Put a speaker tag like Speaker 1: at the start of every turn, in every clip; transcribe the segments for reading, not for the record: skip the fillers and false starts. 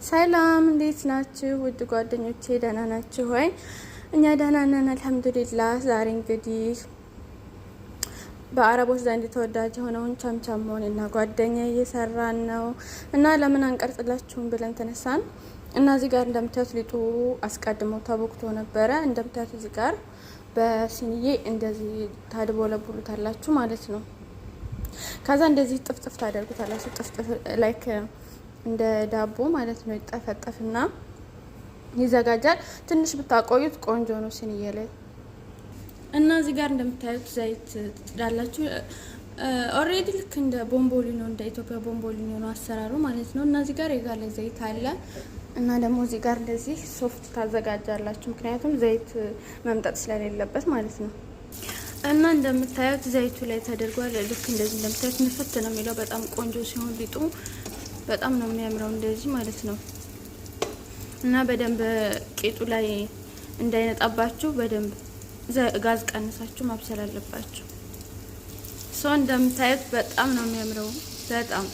Speaker 1: ሰላም እንዴት ናችሁ? ውድ ጓደኞቼ ደህና ናችሁ ወይ? እኛ ደህና ነን አልሐምዱሊላህ። ዛሬ እንግዲህ በአረቦች ዘንድ ተወዳጅ የሆነውን ቸምቸሞን እና ጓደኛ እየሰራን ነው እና ለምን አንቀርጽላችሁም ብለን ተነሳን እና እዚህ ጋር እንደምታዩት ሊጡ አስቀድሞ ተቦክቶ ነበረ። እንደምታዩት እዚህ ጋር በሲኒዬ እንደዚህ ታድቦለቡሉታላችሁ ማለት ነው። ከዛ እንደዚህ ጥፍጥፍ ታደርጉታላችሁ። ጥፍጥፍ ላይክ እንደ ዳቦ ማለት ነው። ይጠፈጠፍና ይዘጋጃል። ትንሽ ብታቆዩት ቆንጆ ነው ሲኒዬ ላይ እና እዚህ ጋር እንደምታዩት ዘይት ትጥዳላችሁ። ኦሬዲ ልክ እንደ ቦምቦሊኖ እንደ ኢትዮጵያ ቦምቦሊኖ ነው አሰራሩ ማለት ነው። እና እዚህ ጋር የጋለ ዘይት አለ እና ደግሞ እዚህ ጋር እንደዚህ ሶፍት ታዘጋጃላችሁ፣ ምክንያቱም ዘይት መምጠጥ ስለሌለበት ማለት ነው። እና እንደምታዩት ዘይቱ ላይ ተደርጓል። ልክ እንደዚህ እንደምታዩት ንፍት ነው የሚለው። በጣም ቆንጆ ሲሆን ሊጡ በጣም ነው የሚያምረው እንደዚህ ማለት ነው። እና በደንብ ቂጡ ላይ እንዳይነጣባችሁ በደንብ ጋዝ ቀንሳችሁ ማብሰል አለባችሁ። ሰው እንደምታዩት በጣም ነው የሚያምረው። በጣም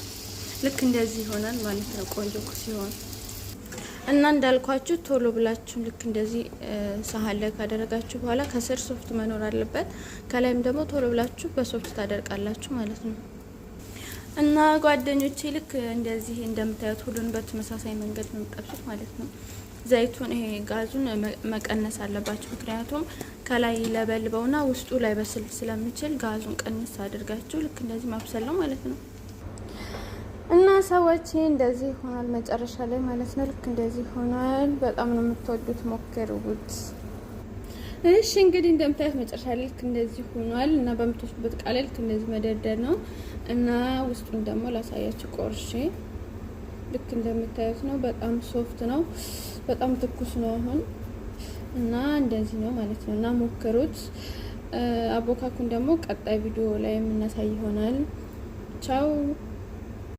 Speaker 1: ልክ እንደዚህ ይሆናል ማለት ነው ቆንጆ ሲሆን። እና እንዳልኳችሁ ቶሎ ብላችሁ ልክ እንደዚህ ሳህን ላይ ካደረጋችሁ በኋላ ከስር ሶፍት መኖር አለበት፣ ከላይም ደግሞ ቶሎ ብላችሁ በሶፍት ታደርቃላችሁ ማለት ነው። እና ጓደኞቼ ልክ እንደዚህ እንደምታዩት ሁሉን በተመሳሳይ መንገድ ነው የምጠብሱት ማለት ነው። ዘይቱን ይሄ ጋዙን መቀነስ አለባችሁ፣ ምክንያቱም ከላይ ለበልበውና ውስጡ ላይ በስል ስለሚችል ጋዙን ቀንስ አድርጋችሁ ልክ እንደዚህ ማብሰል ነው ማለት ነው። እና ሰዎች እንደዚህ ይሆናል መጨረሻ ላይ ማለት ነው። ልክ እንደዚህ ይሆናል። በጣም ነው የምትወዱት፣ ሞክሩት። እሺ እንግዲህ እንደምታዩት መጨረሻ ላይ ልክ እንደዚህ ሆኗል። እና በምትወስዱበት ቃል ልክ እንደዚህ መደርደር ነው። እና ውስጡን ደግሞ ላሳያችሁ ቆርሼ። ልክ እንደምታዩት ነው። በጣም ሶፍት ነው፣ በጣም ትኩስ ነው አሁን። እና እንደዚህ ነው ማለት ነው። እና ሞክሩት። አቦካኩን ደግሞ ቀጣይ ቪዲዮ ላይ የምናሳይ ይሆናል። ቻው።